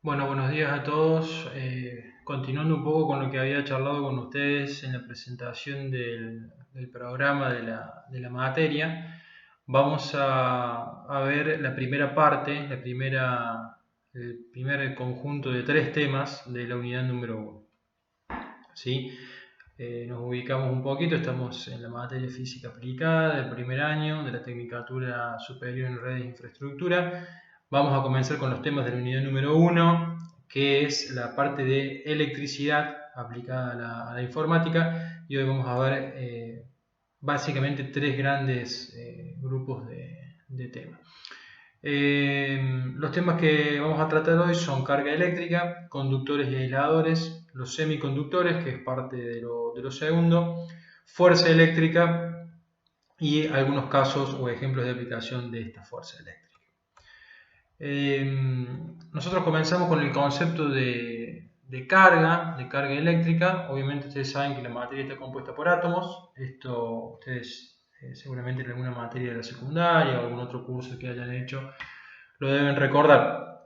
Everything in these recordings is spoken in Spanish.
Bueno, buenos días a todos. Continuando un poco con lo que había charlado con ustedes en la presentación del programa de la materia, vamos a ver la primera parte, el primer conjunto de tres temas de la unidad número 1. ¿Sí? Nos ubicamos un poquito, estamos en la materia física aplicada del primer año de la Tecnicatura Superior en Redes e Infraestructura. Vamos a comenzar con los temas de la unidad número 1, que es la parte de electricidad aplicada a la informática, y hoy vamos a ver básicamente tres grandes grupos de temas. Los temas que vamos a tratar hoy son carga eléctrica, conductores y aisladores, los semiconductores, que es parte de lo segundo, fuerza eléctrica y algunos casos o ejemplos de aplicación de esta fuerza eléctrica. Nosotros comenzamos con el concepto de carga eléctrica. Obviamente ustedes saben que la materia está compuesta por átomos. Esto ustedes seguramente en alguna materia de la secundaria o algún otro curso que hayan hecho lo deben recordar.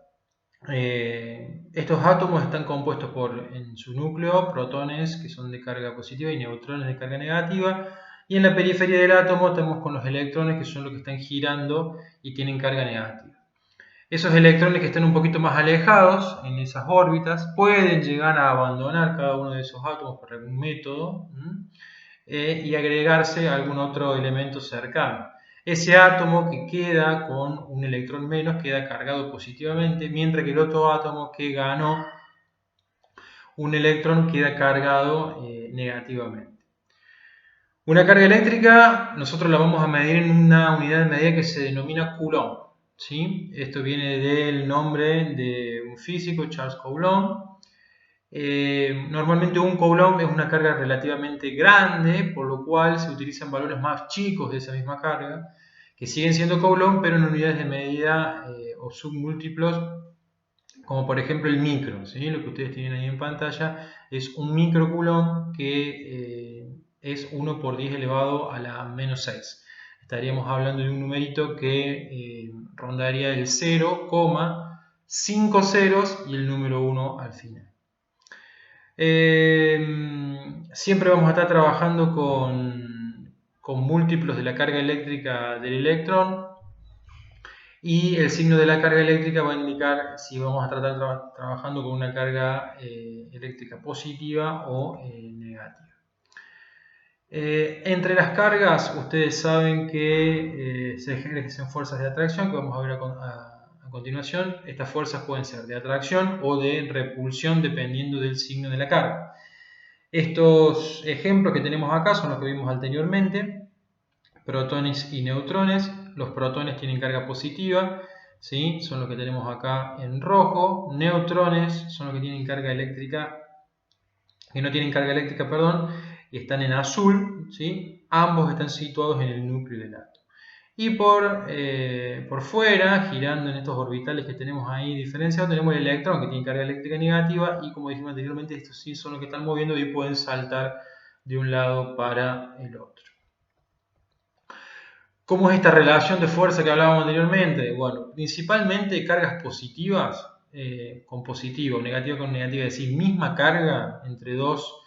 Estos átomos están compuestos en su núcleo protones que son de carga positiva y neutrones de carga negativa, y en la periferia del átomo estamos con los electrones, que son los que están girando y tienen carga negativa. Esos electrones que están un poquito más alejados en esas órbitas pueden llegar a abandonar cada uno de esos átomos por algún método y agregarse a algún otro elemento cercano. Ese átomo que queda con un electrón menos queda cargado positivamente, mientras que el otro átomo que ganó un electrón queda cargado negativamente. Una carga eléctrica nosotros la vamos a medir en una unidad de medida que se denomina Coulomb. ¿Sí? Esto viene del nombre de un físico, Charles Coulomb. Normalmente un Coulomb es una carga relativamente grande, por lo cual se utilizan valores más chicos de esa misma carga, que siguen siendo Coulomb, pero en unidades de medida o submúltiplos, como por ejemplo el micro. ¿Sí? Lo que ustedes tienen ahí en pantalla es un micro Coulomb que es 1 por 10 elevado a la menos 6. Estaríamos hablando de un numerito que rondaría el 0,5 ceros y el número 1 al final. Siempre vamos a estar trabajando con múltiplos de la carga eléctrica del electrón, y el signo de la carga eléctrica va a indicar si vamos a estar trabajando con una carga eléctrica positiva o negativa. Entre las cargas, ustedes saben que se ejercen fuerzas de atracción, que vamos a ver a continuación. Estas fuerzas pueden ser de atracción o de repulsión dependiendo del signo de la carga. Estos ejemplos que tenemos acá son los que vimos anteriormente: protones y neutrones. Los protones tienen carga positiva, ¿sí? Son los que tenemos acá en rojo. Neutrones son los que tienen carga eléctrica, que no tienen carga eléctrica, perdón, y están en azul, ¿sí? Ambos están situados en el núcleo del átomo. Y por fuera, girando en estos orbitales que tenemos ahí diferenciados, tenemos el electrón que tiene carga eléctrica negativa, y como dijimos anteriormente, estos sí son los que están moviendo y pueden saltar de un lado para el otro. ¿Cómo es esta relación de fuerza que hablábamos anteriormente? Bueno, principalmente cargas positivas con positivo, negativa con negativa, es decir, misma carga entre dos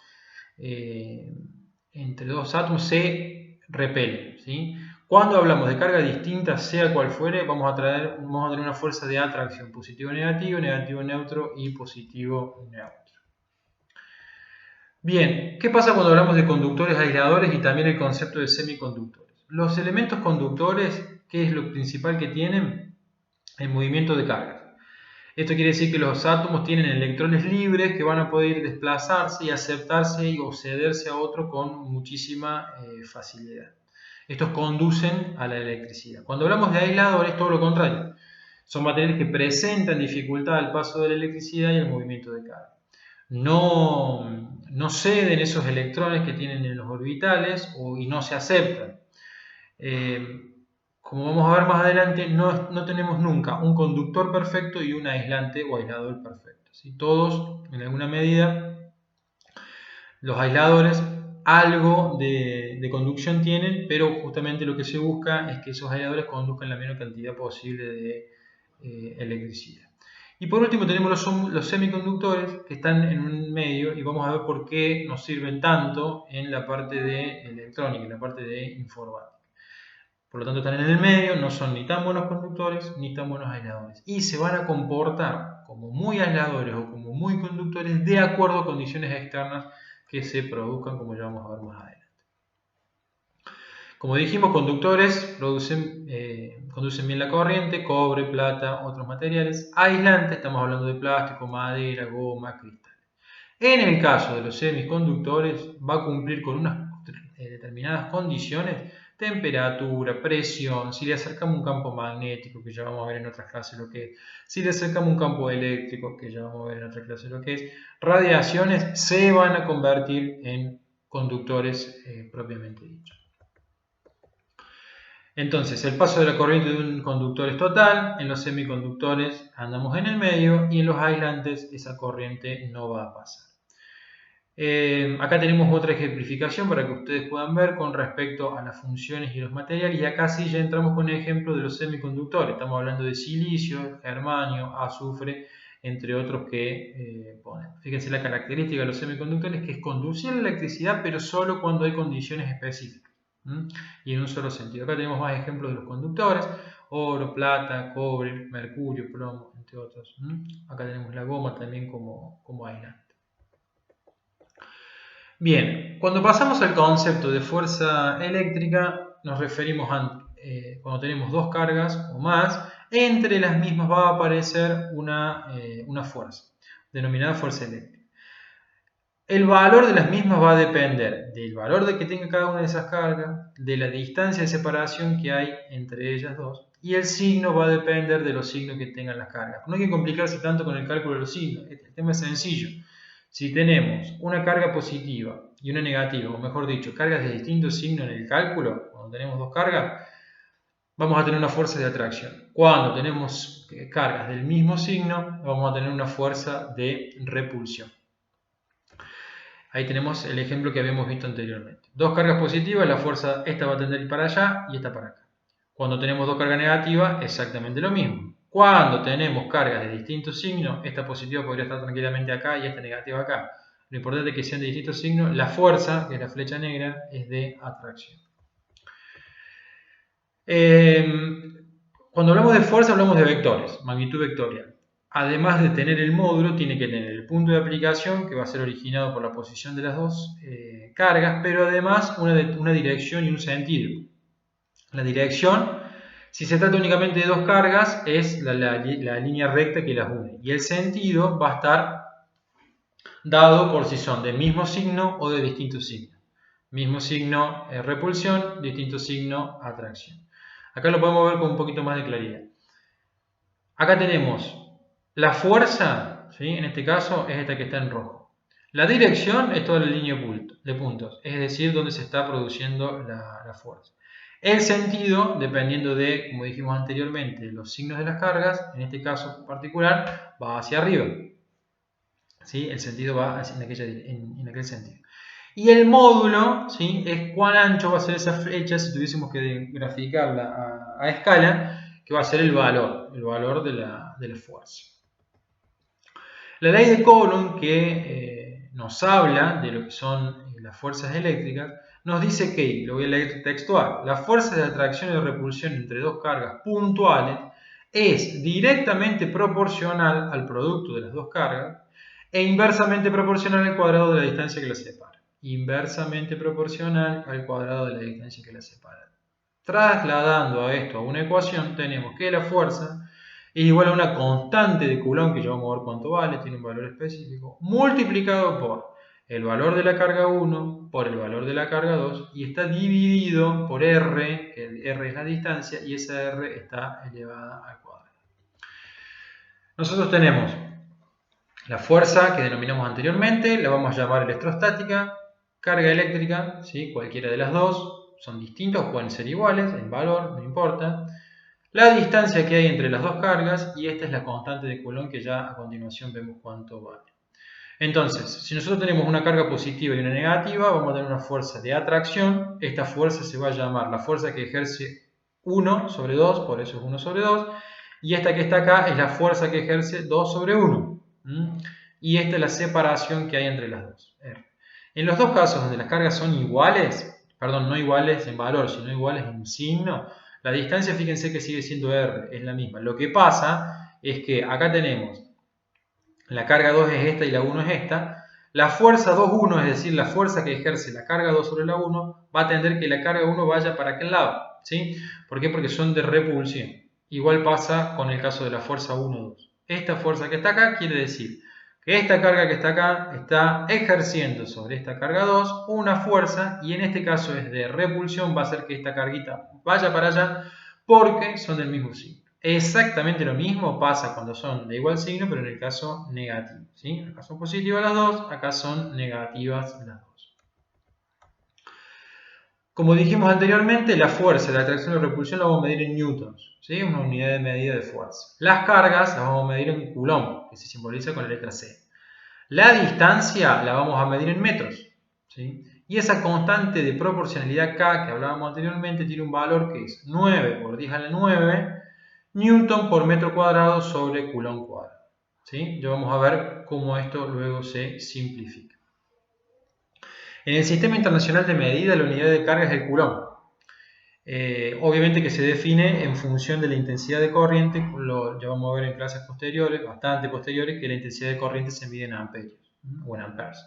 átomos se repelen, ¿sí? Cuando hablamos de cargas distintas, sea cual fuere, vamos a tener una fuerza de atracción, positivo-negativo, negativo-neutro y positivo-neutro. Bien, ¿qué pasa cuando hablamos de conductores aisladores y también el concepto de semiconductores? Los elementos conductores, ¿qué es lo principal que tienen? El movimiento de cargas. Esto quiere decir que los átomos tienen electrones libres que van a poder desplazarse y aceptarse o cederse a otro con muchísima facilidad. Estos conducen a la electricidad. Cuando hablamos de aisladores, todo lo contrario. Son materiales que presentan dificultad al paso de la electricidad y al movimiento de carga. No ceden esos electrones que tienen en los orbitales y no se aceptan. Como vamos a ver más adelante, no tenemos nunca un conductor perfecto y un aislante o aislador perfecto, ¿sí? Todos, en alguna medida, los aisladores algo de conducción tienen, pero justamente lo que se busca es que esos aisladores conduzcan la menor cantidad posible de electricidad. Y por último tenemos los semiconductores que están en un medio y vamos a ver por qué nos sirven tanto en la parte de electrónica, en la parte de informática. Por lo tanto están en el medio, no son ni tan buenos conductores ni tan buenos aisladores. Y se van a comportar como muy aisladores o como muy conductores de acuerdo a condiciones externas que se produzcan, como ya vamos a ver más adelante. Como dijimos, conductores conducen bien la corriente, cobre, plata, otros materiales. Aislantes, estamos hablando de plástico, madera, goma, cristal. En el caso de los semiconductores, va a cumplir con unas determinadas condiciones: temperatura, presión, si le acercamos un campo magnético, que ya vamos a ver en otras clases lo que es, si le acercamos un campo eléctrico, que ya vamos a ver en otra clase lo que es, radiaciones, se van a convertir en conductores propiamente dichos. Entonces, el paso de la corriente de un conductor es total, en los semiconductores andamos en el medio y en los aislantes esa corriente no va a pasar. Acá tenemos otra ejemplificación para que ustedes puedan ver con respecto a las funciones y los materiales, y acá sí ya entramos con el ejemplo de los semiconductores. Estamos hablando de silicio, germanio, azufre, entre otros que ponen. Fíjense la característica de los semiconductores, que es conducir la electricidad, pero solo cuando hay condiciones específicas y en un solo sentido. Acá tenemos más ejemplos de los conductores: oro, plata, cobre, mercurio, plomo, entre otros. Acá tenemos la goma también como aislante. Bien, cuando pasamos al concepto de fuerza eléctrica, nos referimos a cuando tenemos dos cargas o más, entre las mismas va a aparecer una fuerza, denominada fuerza eléctrica. El valor de las mismas va a depender del valor de que tenga cada una de esas cargas, de la distancia de separación que hay entre ellas dos, y el signo va a depender de los signos que tengan las cargas. No hay que complicarse tanto con el cálculo de los signos, el tema es sencillo. Si tenemos una carga positiva y una negativa, o mejor dicho, cargas de distintos signos en el cálculo, cuando tenemos dos cargas, vamos a tener una fuerza de atracción. Cuando tenemos cargas del mismo signo, vamos a tener una fuerza de repulsión. Ahí tenemos el ejemplo que habíamos visto anteriormente. Dos cargas positivas, la fuerza esta va a tender para allá y esta para acá. Cuando tenemos dos cargas negativas, exactamente lo mismo. Cuando tenemos cargas de distintos signos, esta positiva podría estar tranquilamente acá y esta negativa acá. Lo importante es que sean de distintos signos. La fuerza, que es la flecha negra, es de atracción. Cuando hablamos de fuerza, hablamos de vectores, magnitud vectorial. Además de tener el módulo, tiene que tener el punto de aplicación, que va a ser originado por la posición de las dos cargas, pero además una dirección y un sentido. La dirección, si se trata únicamente de dos cargas, es la línea recta que las une. Y el sentido va a estar dado por si son del mismo signo o de distintos signos. Mismo signo repulsión, distinto signo atracción. Acá lo podemos ver con un poquito más de claridad. Acá tenemos la fuerza, ¿sí? En este caso es esta que está en rojo. La dirección es toda la línea de puntos, es decir, donde se está produciendo la fuerza. El sentido, dependiendo de, como dijimos anteriormente, los signos de las cargas, en este caso particular, va hacia arriba. ¿Sí? El sentido va en aquel sentido. Y el módulo, ¿sí? Es cuán ancho va a ser esa flecha si tuviésemos que graficarla a escala, que va a ser el valor de la fuerza. La ley de Coulomb, que nos habla de lo que son las fuerzas eléctricas, nos dice que, lo voy a leer textual, la fuerza de atracción y de repulsión entre dos cargas puntuales es directamente proporcional al producto de las dos cargas e inversamente proporcional al cuadrado de la distancia que las separa. Inversamente proporcional al cuadrado de la distancia que las separa. Trasladando a esto a una ecuación, tenemos que la fuerza es igual a una constante de Coulomb, que ya vamos a ver cuánto vale, tiene un valor específico, multiplicado por el valor de la carga 1 por el valor de la carga 2, y está dividido por R, que R es la distancia, y esa R está elevada al cuadrado. Nosotros tenemos la fuerza que denominamos anteriormente, la vamos a llamar electrostática, carga eléctrica, ¿sí? Cualquiera de las dos, son distintos, pueden ser iguales en valor, no importa. La distancia que hay entre las dos cargas, y esta es la constante de Coulomb, que ya a continuación vemos cuánto vale. Entonces, si nosotros tenemos una carga positiva y una negativa, vamos a tener una fuerza de atracción. Esta fuerza se va a llamar la fuerza que ejerce 1 sobre 2, por eso es 1 sobre 2. Y esta que está acá es la fuerza que ejerce 2 sobre 1. Y esta es la separación que hay entre las dos. R. En los dos casos donde las cargas son iguales, perdón, no iguales en valor, sino iguales en signo, la distancia, fíjense que sigue siendo R, es la misma. Lo que pasa es que acá tenemos la carga 2 es esta y la 1 es esta. La fuerza 2,1, es decir, la fuerza que ejerce la carga 2 sobre la 1, va a tender que la carga 1 vaya para aquel lado. ¿Sí? ¿Por qué? Porque son de repulsión. Igual pasa con el caso de la fuerza 1,2. Esta fuerza que está acá quiere decir que esta carga que está acá está ejerciendo sobre esta carga 2 una fuerza, y en este caso es de repulsión, va a hacer que esta carguita vaya para allá porque son del mismo signo. Exactamente lo mismo pasa cuando son de igual signo, pero en el caso negativo. ¿Sí? Acá son positivas las dos, acá son negativas las dos. Como dijimos anteriormente, la fuerza de atracción y repulsión la vamos a medir en newtons, ¿sí? Una unidad de medida de fuerza. Las cargas las vamos a medir en coulomb, que se simboliza con la letra C. La distancia la vamos a medir en metros, ¿sí? Y esa constante de proporcionalidad K que hablábamos anteriormente tiene un valor que es 9 por 10 a la 9 newton por metro cuadrado sobre coulomb cuadrado. ¿Sí? Ya vamos a ver cómo esto luego se simplifica. En el Sistema Internacional de Medida, la unidad de carga es el coulomb. Obviamente que se define en función de la intensidad de corriente, ya vamos a ver en clases posteriores, bastante posteriores, que la intensidad de corriente se mide en amperios o en amperes.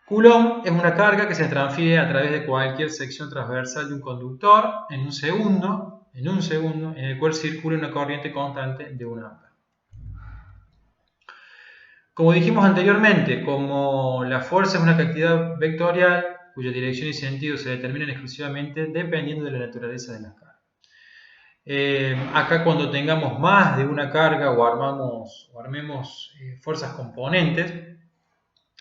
Coulomb es una carga que se transfiere a través de cualquier sección transversal de un conductor en un segundo, en el cual circula una corriente constante de 1 ampere. Como dijimos anteriormente, como la fuerza es una cantidad vectorial cuya dirección y sentido se determinan exclusivamente dependiendo de la naturaleza de las cargas. Acá cuando tengamos más de una carga o armemos fuerzas componentes,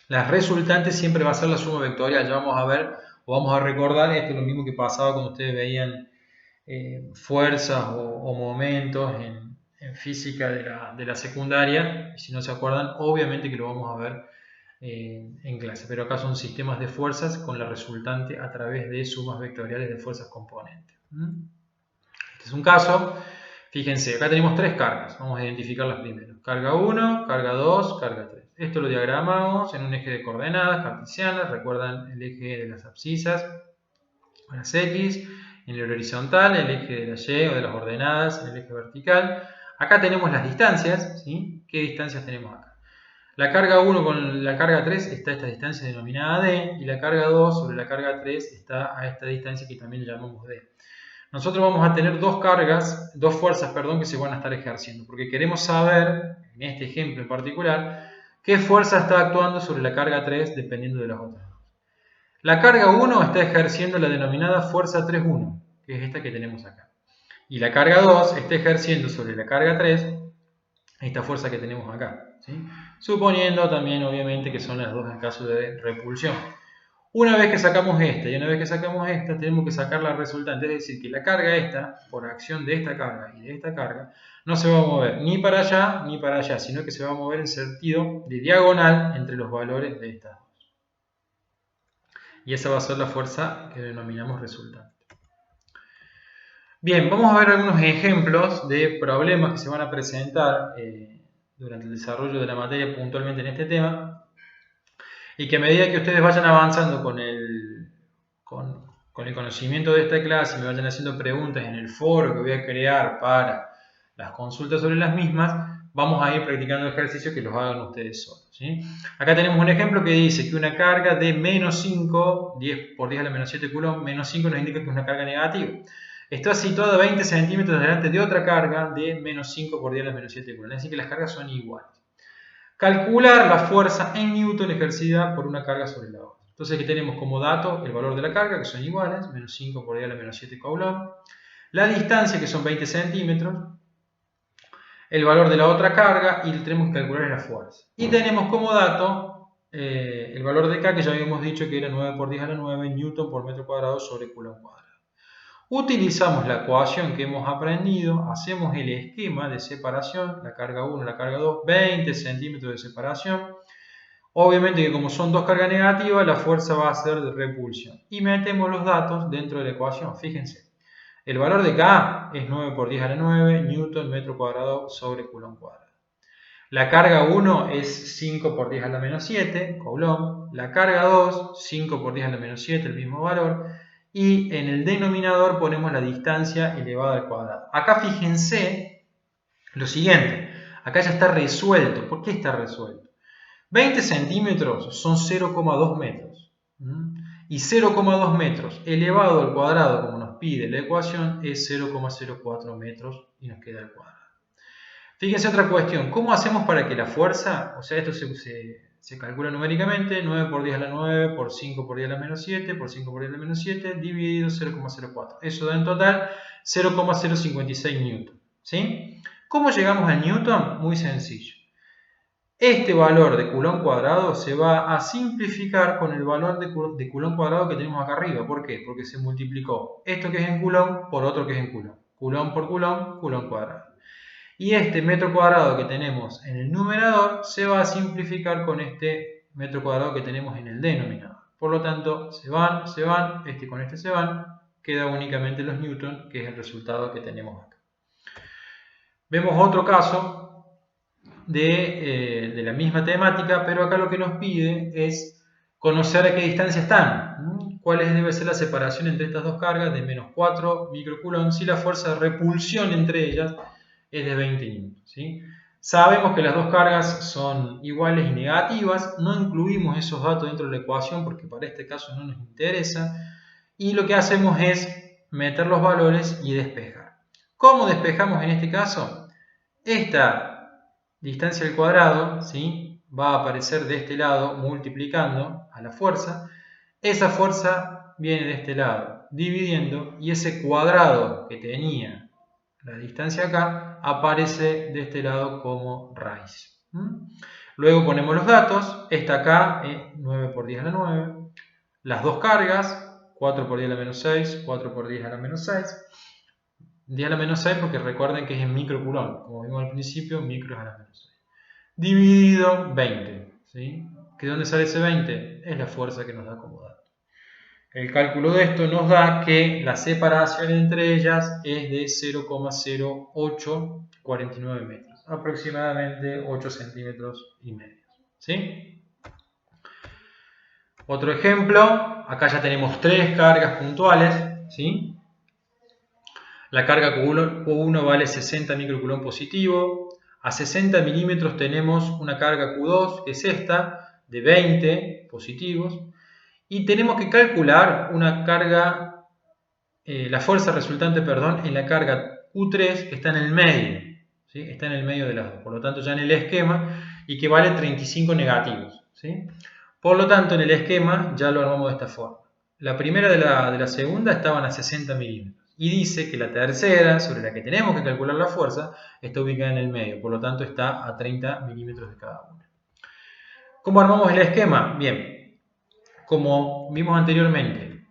las resultantes siempre va a ser la suma vectorial. Ya vamos a ver o vamos a recordar, esto es lo mismo que pasaba cuando ustedes veían fuerzas o momentos en física de la secundaria. Y si no se acuerdan, obviamente que lo vamos a ver en clase. Pero acá son sistemas de fuerzas con la resultante a través de sumas vectoriales de fuerzas componentes. Este es un caso. Fíjense, acá tenemos tres cargas. Vamos a identificarlas primero. Carga 1, carga 2, carga 3. Esto lo diagramamos en un eje de coordenadas cartesianas. Recuerdan el eje de las abscisas, las X. En el horizontal, el eje de la Y o de las ordenadas, en el eje vertical. Acá tenemos las distancias. ¿Sí? ¿Qué distancias tenemos acá? La carga 1 con la carga 3 está a esta distancia denominada D. Y la carga 2 sobre la carga 3 está a esta distancia que también llamamos D. Nosotros vamos a tener dos fuerzas, que se van a estar ejerciendo, porque queremos saber, en este ejemplo en particular, qué fuerza está actuando sobre la carga 3 dependiendo de las otras dos. La carga 1 está ejerciendo la denominada fuerza 3,1, que es esta que tenemos acá. Y la carga 2 está ejerciendo sobre la carga 3 esta fuerza que tenemos acá, ¿sí? Suponiendo también, obviamente, que son las dos en caso de repulsión. Una vez que sacamos esta y una vez que sacamos esta, tenemos que sacar la resultante, es decir, que la carga esta, por acción de esta carga y de esta carga, no se va a mover ni para allá ni para allá, sino que se va a mover en sentido de diagonal entre los valores de estas dos. Y esa va a ser la fuerza que denominamos resultante. Bien, vamos a ver algunos ejemplos de problemas que se van a presentar durante el desarrollo de la materia puntualmente en este tema. Y que a medida que ustedes vayan avanzando con el conocimiento de esta clase y me vayan haciendo preguntas en el foro que voy a crear para las consultas sobre las mismas, vamos a ir practicando ejercicios que los hagan ustedes solos, ¿sí? Acá tenemos un ejemplo que dice que una carga de menos 5, 10 por 10 a la menos 7 coulomb, menos 5 nos indica que es una carga negativa. Está situada a 20 centímetros delante de otra carga de menos 5 por 10 a la menos 7 coulomb. Es decir, que las cargas son iguales. Calcular la fuerza en newton ejercida por una carga sobre la otra. Entonces aquí tenemos como dato el valor de la carga, que son iguales, menos 5 por 10 a la menos 7 coulomb. La distancia, que son 20 centímetros. El valor de la otra carga y tenemos que calcular la fuerza. Y tenemos como dato el valor de K, que ya habíamos dicho que era 9 por 10 a la 9 newton por metro cuadrado sobre coulomb cuadrado. Utilizamos la ecuación que hemos aprendido, hacemos el esquema de separación, la carga 1, la carga 2, 20 centímetros de separación. Obviamente que como son dos cargas negativas, la fuerza va a ser de repulsión. Y metemos los datos dentro de la ecuación, fíjense. El valor de K es 9 por 10 a la 9 newton metro cuadrado sobre coulomb cuadrado. La carga 1 es 5 por 10 a la menos 7 coulomb. La carga 2, 5 por 10 a la menos 7, el mismo valor. Y en el denominador ponemos la distancia elevada al cuadrado. Acá fíjense lo siguiente. Acá ya está resuelto. ¿Por qué está resuelto? 20 centímetros son 0,2 metros. Y 0,2 metros elevado al cuadrado, como nos pide la ecuación, es 0,04 metros y nos queda el cuadrado. Fíjense otra cuestión. ¿Cómo hacemos para que la fuerza, o sea, esto se calcula numéricamente, 9 por 10 a la 9 por 5 por 10 a la menos 7 por 5 por 10 a la menos 7 dividido 0,04. Eso da en total 0,056 newton. ¿Sí? ¿Cómo llegamos al newton? Muy sencillo. Este valor de coulomb cuadrado se va a simplificar con el valor de coulomb cuadrado que tenemos acá arriba. ¿Por qué? Porque se multiplicó esto que es en coulomb por otro que es en coulomb. Coulomb por coulomb, coulomb cuadrado. Y este metro cuadrado que tenemos en el numerador se va a simplificar con este metro cuadrado que tenemos en el denominador. Por lo tanto, se van, este con este se van, queda únicamente los newton, que es el resultado que tenemos acá. Vemos otro caso de la misma temática, pero acá lo que nos pide es conocer a qué distancia están. ¿Cuál debe ser la separación entre estas dos cargas de menos 4 microcoulomb si la fuerza de repulsión entre ellas es de 20 newton? ¿Sí? Sabemos que las dos cargas son iguales y negativas, no incluimos esos datos dentro de la ecuación porque para este caso no nos interesa, y lo que hacemos es meter los valores y despejar. ¿Cómo despejamos en este caso? Esta distancia al cuadrado, ¿sí?, va a aparecer de este lado multiplicando a la fuerza. Esa fuerza viene de este lado dividiendo, y ese cuadrado que tenía la distancia acá aparece de este lado como raíz. Luego ponemos los datos. Esta acá es 9 por 10 a la 9. Las dos cargas, 4 por 10 a la menos 6, 4 por 10 a la menos 6. 10 a la menos 6 porque recuerden que es en microcoulomb. Como vimos al principio, micro es a la menos 6. Dividido 20. ¿Sí? ¿Que dónde sale ese 20? Es la fuerza que nos da como dato. El cálculo de esto nos da que la separación entre ellas es de 0,0849 metros. Aproximadamente 8 centímetros y medio. ¿Sí? Otro ejemplo. Acá ya tenemos tres cargas puntuales. ¿Sí? La carga Q1 vale 60 microcoulomb positivo. A 60 milímetros tenemos una carga Q2, que es esta, de 20 positivos. Y tenemos que calcular una carga, la fuerza resultante, en la carga Q3, que está en el medio. ¿Sí? Está en el medio de las dos. Por lo tanto, ya en el esquema, y que vale 35 negativos. ¿Sí? Por lo tanto, en el esquema ya lo armamos de esta forma. La primera de la segunda estaban a 60 milímetros. Y dice que la tercera, sobre la que tenemos que calcular la fuerza, está ubicada en el medio. Por lo tanto, está a 30 milímetros de cada una. ¿Cómo armamos el esquema? Bien, como vimos anteriormente,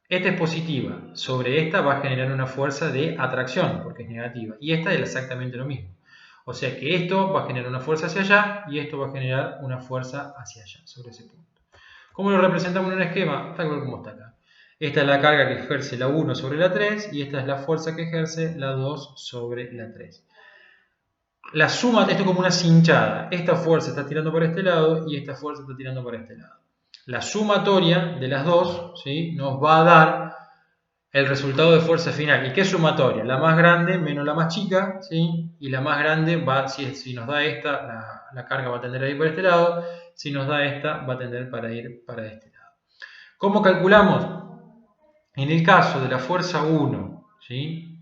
esta es positiva. Sobre esta va a generar una fuerza de atracción, porque es negativa. Y esta es exactamente lo mismo. O sea que esto va a generar una fuerza hacia allá y esto va a generar una fuerza hacia allá, sobre ese punto. ¿Cómo lo representamos en un esquema? Tal cual como está acá. Esta es la carga que ejerce la 1 sobre la 3 y esta es la fuerza que ejerce la 2 sobre la 3. La suma de esto es como una cinchada. Esta fuerza está tirando para este lado y esta fuerza está tirando para este lado. La sumatoria de las dos, ¿sí?, nos va a dar el resultado de fuerza final. ¿Y qué sumatoria? La más grande menos la más chica, ¿sí? Y la más grande va, si nos da esta, la carga va a tender a ir para este lado. Si nos da esta, va a tender para ir para este lado. ¿Cómo calculamos? En el caso de la fuerza 1, ¿sí?,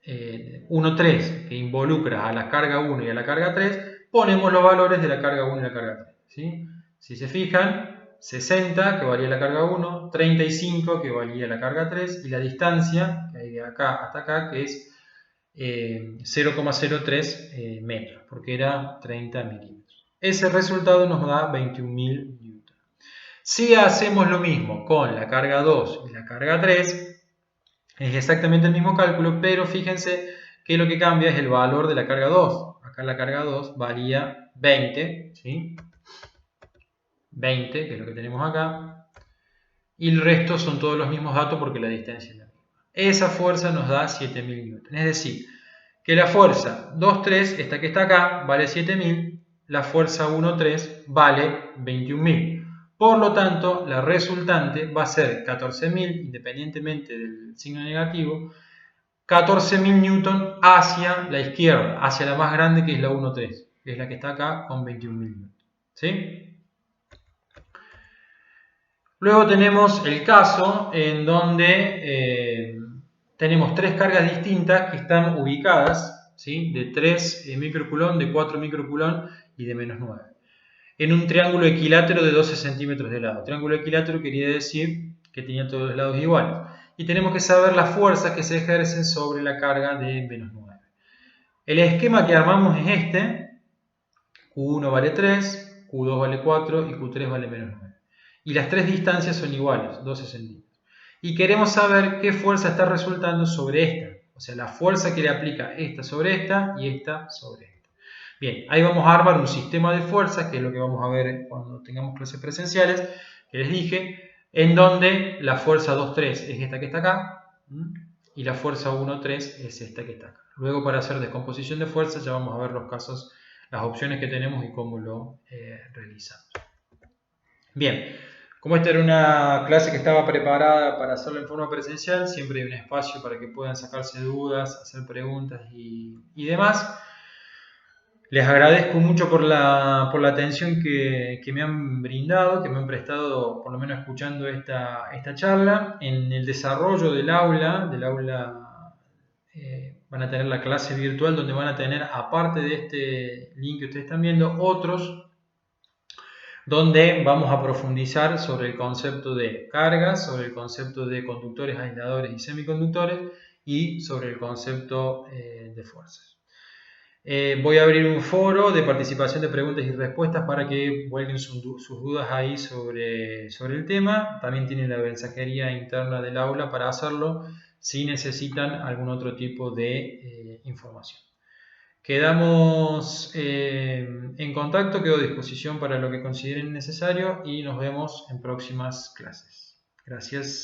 1,3, que involucra a la carga 1 y a la carga 3, ponemos los valores de la carga 1 y la carga 3. ¿Sí? Si se fijan, 60, que valía la carga 1, 35, que valía la carga 3, y la distancia, que hay de acá hasta acá, que es 0,03 metros, porque era 30 milímetros. Ese resultado nos da 21.000 newton. Si hacemos lo mismo con la carga 2 y la carga 3, es exactamente el mismo cálculo, pero fíjense que lo que cambia es el valor de la carga 2. Acá la carga 2 valía 20, ¿sí? 20, que es lo que tenemos acá. Y el resto son todos los mismos datos porque la distancia es la misma. esa fuerza nos da 7000 newtons. Es decir, que la fuerza 2,3, esta que está acá, vale 7000, la fuerza 1,3 vale 21.000. Por lo tanto, la resultante va a ser 14.000, independientemente del signo negativo, 14.000 newton hacia la izquierda, hacia la más grande, que es la 1,3, que es la que está acá con 21.000 newton. ¿Sí? Luego tenemos el caso en donde tenemos tres cargas distintas que están ubicadas, ¿sí? De 3 microcoulomb, de 4 microcoulomb y de menos 9. En un triángulo equilátero de 12 centímetros de lado. Triángulo equilátero quería decir que tenía todos los lados iguales. Y tenemos que saber las fuerzas que se ejercen sobre la carga de menos 9. El esquema que armamos es este. Q1 vale 3, Q2 vale 4 y Q3 vale menos 9. Y las tres distancias son iguales, 12 centímetros. Y queremos saber qué fuerza está resultando sobre esta. O sea, la fuerza que le aplica esta sobre esta y esta sobre esta. Bien, ahí vamos a armar un sistema de fuerzas, que es lo que vamos a ver cuando tengamos clases presenciales, que les dije, en donde la fuerza 2,3 es esta que está acá, y la fuerza 1,3 es esta que está acá. Luego, para hacer descomposición de fuerzas, ya vamos a ver los casos, las opciones que tenemos y cómo lo realizamos. Bien, como esta era una clase que estaba preparada para hacerla en forma presencial, siempre hay un espacio para que puedan sacarse dudas, hacer preguntas y demás. Les agradezco mucho por la atención que me han brindado, que me han prestado, por lo menos escuchando esta charla. En el desarrollo del aula van a tener la clase virtual donde van a tener, aparte de este link que ustedes están viendo, otros donde vamos a profundizar sobre el concepto de cargas, sobre el concepto de conductores, aisladores y semiconductores y sobre el concepto de fuerzas. Voy a abrir un foro de participación de preguntas y respuestas para que vuelquen sus dudas ahí sobre el tema. También tienen la mensajería interna del aula para hacerlo si necesitan algún otro tipo de información. Quedamos en contacto, quedo a disposición para lo que consideren necesario y nos vemos en próximas clases. Gracias.